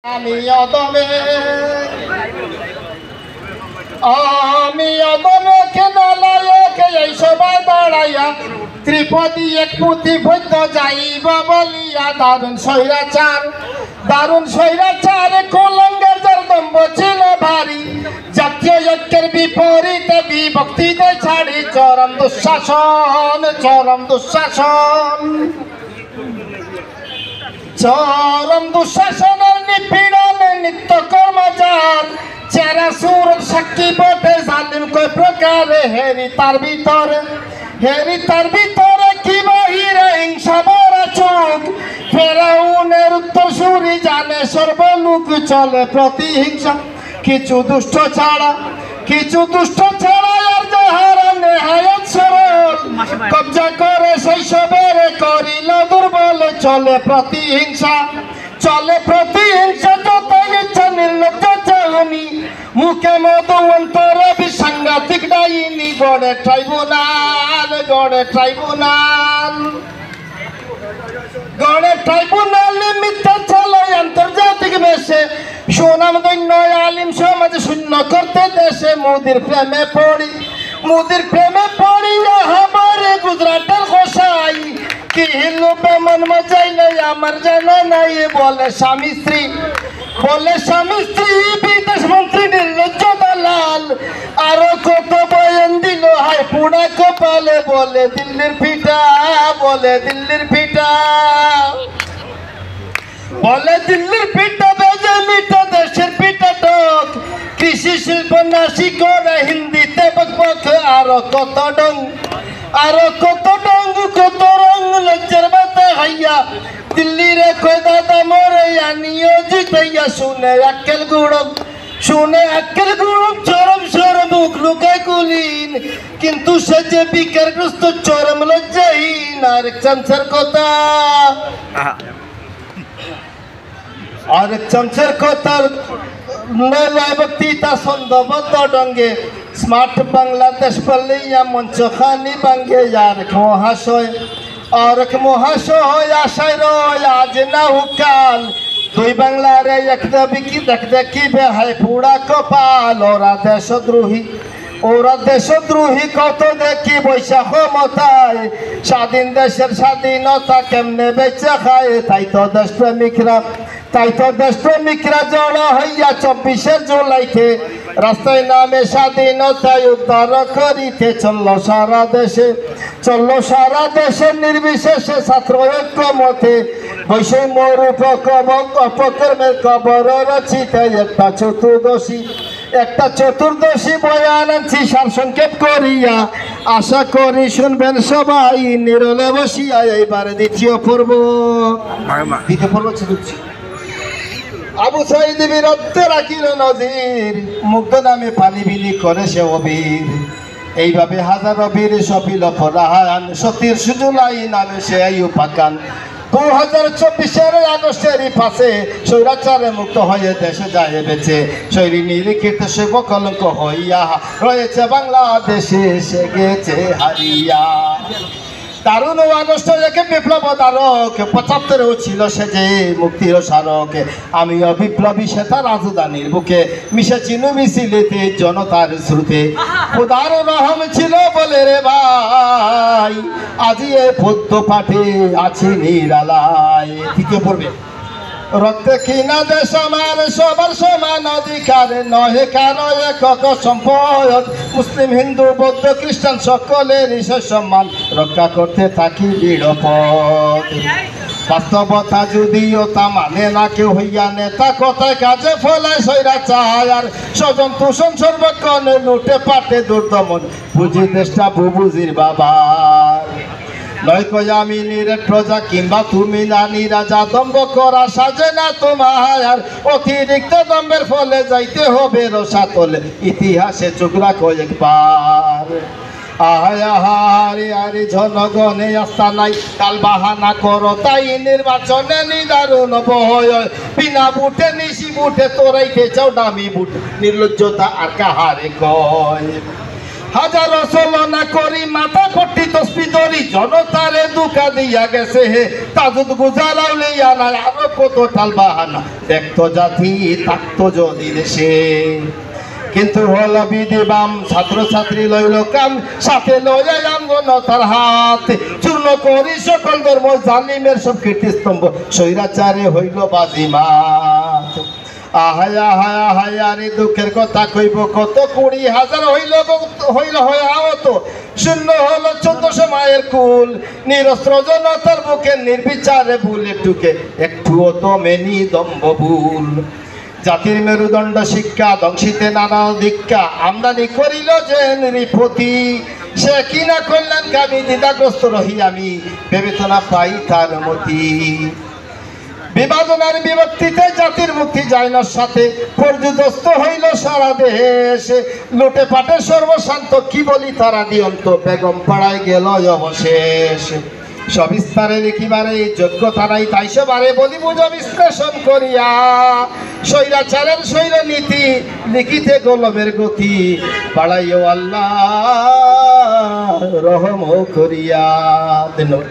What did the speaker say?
আমি অদমে কেনালায়ক এই সবাই দাঁড়াইয়া ত্রিপদী এক পুঁথি ভৈদ্য যাইব বলিয়া দারুণ স্বৈরাচার কলঙ্গের যার দম্ভ ছিল ভারী জাতীয় ঐক্যের বিপরীতে বিভক্তিতে ছাড়ি চরম দুঃশাসনের নিপীড়নে নিত্য কর্মচার চেরা সুর সাক্ষী বটে জালিম কয় প্রকারে হেরি তার ভিতরে কি বাহিরে হিংসা ভরা চোখ ফেরাউনের উত্তর সুরি জানে সর্বলোক চলে প্রতিহিংসা কিছু দুষ্ট ছাড়া আর যাহারা নেহায়ত সরল কবজা করে শৈশবের করিল দুর্বল চলে প্রতিহিংসা যত ইচ্ছা নির্লজ্জ চাহনি মুখে মধু অন্তরে বিসাংঘাতিক ডাইনি গড়ে ট্রাইব্যুনাল মিথ্যা চালায় আন্তর্জাতিক মেশে সুনাম দৈন্য আলিম সমাজ শূন্য করতে দেশে মোদির প্রেমে পড়ি হামারে গুজরাটের গোসাই কি হিন্দু বেমন মজাইলে আমার জানা নাই বলে স্বামী স্ত্রী বিদেশ মন্ত্রী নির্লজ্জ দালাল আরো কত বয়ান দিল হাই পুরা কপালে বলে দিল্লির পিঠা বেজে মিঠা দেশের পিঠা টক কৃষি শিল্প নাশি করে হিন্দিতে বকবক আরো কত ডং কত রং লজ্জার বাতা হাইয়া দিল্লির কই দাদা মরে আনিও জিতাইয়া শুনে আক্কেল গুড়ম চরম মুখ লুকায় কুলিন কিন্তু সে যে বিকারগ্রস্ত চরম লজ্জাহীন আরেক চামচের কথার বক্তৃতা ছন্দবদ্ধ ডঙ্গে স্মার্ট বাংলাদেশ পালিয়া মঞ্চ খানি বাঙ্গে আরেক মহাশয় আশায় রয় আজ না হুকাল দুই বাংলারে এক দেখিবে হাই পুরা কপাল ওরা দেশদ্রোহী কত দেখি বৈশা ক্ষমতায় স্বাধীন দেশের স্বাধীনতা কেমনে বেচা খায় তাই তো দেশপ্রেমিকরা জড়ো হইয়া 24 জুলাইতে রাস্তায় নামে স্বাধীনতায় উদ্ধার করিতে চললো সারা দেশে নির্বিশেষে ছাত্র ঐক্য মতে বৈষম্য অপকর্মের কবর রচিতে একটা চতুর্দশী বয়ান আনছি সারসংক্ষেপ করিয়া আশা করি শুনবেন সবাই নিরলে বসিয়া এইবারে দ্বিতীয় পর্ব আবু সাইদ বীরত্বে রাখিল নজির মুগ্ধ নামে পানি বিলি করে সে অবীর এইভাবে হাজারো বীর সফিল ফরাহান সতীর সুজুলাই নামে সে পাকান 2024 আগস্টেরই পাশে স্বৈরাচারে মুক্ত হয়ে দেশে যায় বেঁচে শৈলী নিরীক্ষিত শিব কলঙ্ক হইয়া রয়েছে বাংলাদেশে সে গেছে হারিয়া দারুণ আগস্ট একে বিপ্লব ধারক 75 ছিল সে যে মুক্তির স্মারক আমিও বিপ্লবী সে তার রাজধানীর বুকে মিশেছি মিছিলেতে জনতার শ্রুতে খোদার রহম ছিল বলে রে ভাই আজি এ পদ্য পাঠে আছি নিরালায় তৃতীয় পড়বে রক্তে কিনা দেশ আমার সবার সমান অধিকার নহে কারো একক সম্পদ মুসলিম হিন্দু বৌদ্ধ খ্রিস্টান সকলের সম্মান রক্ষা করতে থাকি দৃঢ়পদ বাস্তবতা যদিও তা মানে না কেউ হইয়া নেতা কথায় কাজে ফলায় স্বৈরাচার আর স্বজন তুষণ সর্বক্ষণে লুটে পাটে দুর্দমন বুঝি দেশটা বুবুজির বাবার নয় কই আমি নিরেট প্রজা কিংবা তুমি নানি রাজা দম্ভ করা সাজে না তোমার আর অতিরিক্ত দম্ভের ফলে যাইতে হবে রসাতলে ইতিহাসে চোখরা কয়েকবার আহারে জনগণে আস্থা নাই কাল বাহানা করো তাই নির্বাচনে নিদারুণ ভয় বিনা বুটে নিশি বুটে তোরাইতে চাও দামি বুট নির্লজ্জতা আর কাহারে কয় হাজারো চলনা করি মাথা পট্টি তসবি ধরি জনতারে দুকা দিয়া গেছে হে তাজুদ গুজারাও লইয়া নাই আরো কত টাল বাহানা দেখতো জাতি থাকতো যদি দেশে কিন্তু হল বিধিবাম ছাত্রছাত্রী লইল কাম সাথে লইয়া আমজনতার হাত চূর্ণ করি সকল ধর্ম জালিমের সব কীর্তিস্তম্ভ স্বৈরাচারে হইল বাজিমাত আহায় আহায় আহায় আরে দুঃখের কথা কইব কত 20,000 হইল হয় আহত শূন্য হলো 1400 মায়ের কুল নিরস্ত্র জনতার বুকে নির্বিচারে ভুলে টুকে একটুও তো মেনি দম্ভভুল জাতির মেরুদণ্ড শিক্ষা ধ্বংসিতে নানা দীক্ষা আমদানি করিল যে নৃপতি সে কিনা কল্যাণকামী দ্বিধাগ্রস্ত রহি আমি বিবেচনা পাই তার মতি বিভাজনের বিভক্তিতে জাতির মুক্তি যায় না সাথে পর্যুদস্ত হইল সারা দেশ লুটে পাটে সর্বশান্ত কি বলি তারা দিয়ন্ত বেগম পাড়ায় গেল অবশেষ সবিস্তারে লিখিবারে যোগ্যতা নাই তাই সবারে বলি বুঝ বিশ্লেষণ করিয়া স্বৈরাচারের শৈল নীতি লিখিতে গোলমের গতি বাড়াইও আল্লাহ রহম করিয়া। ধন্যবাদ।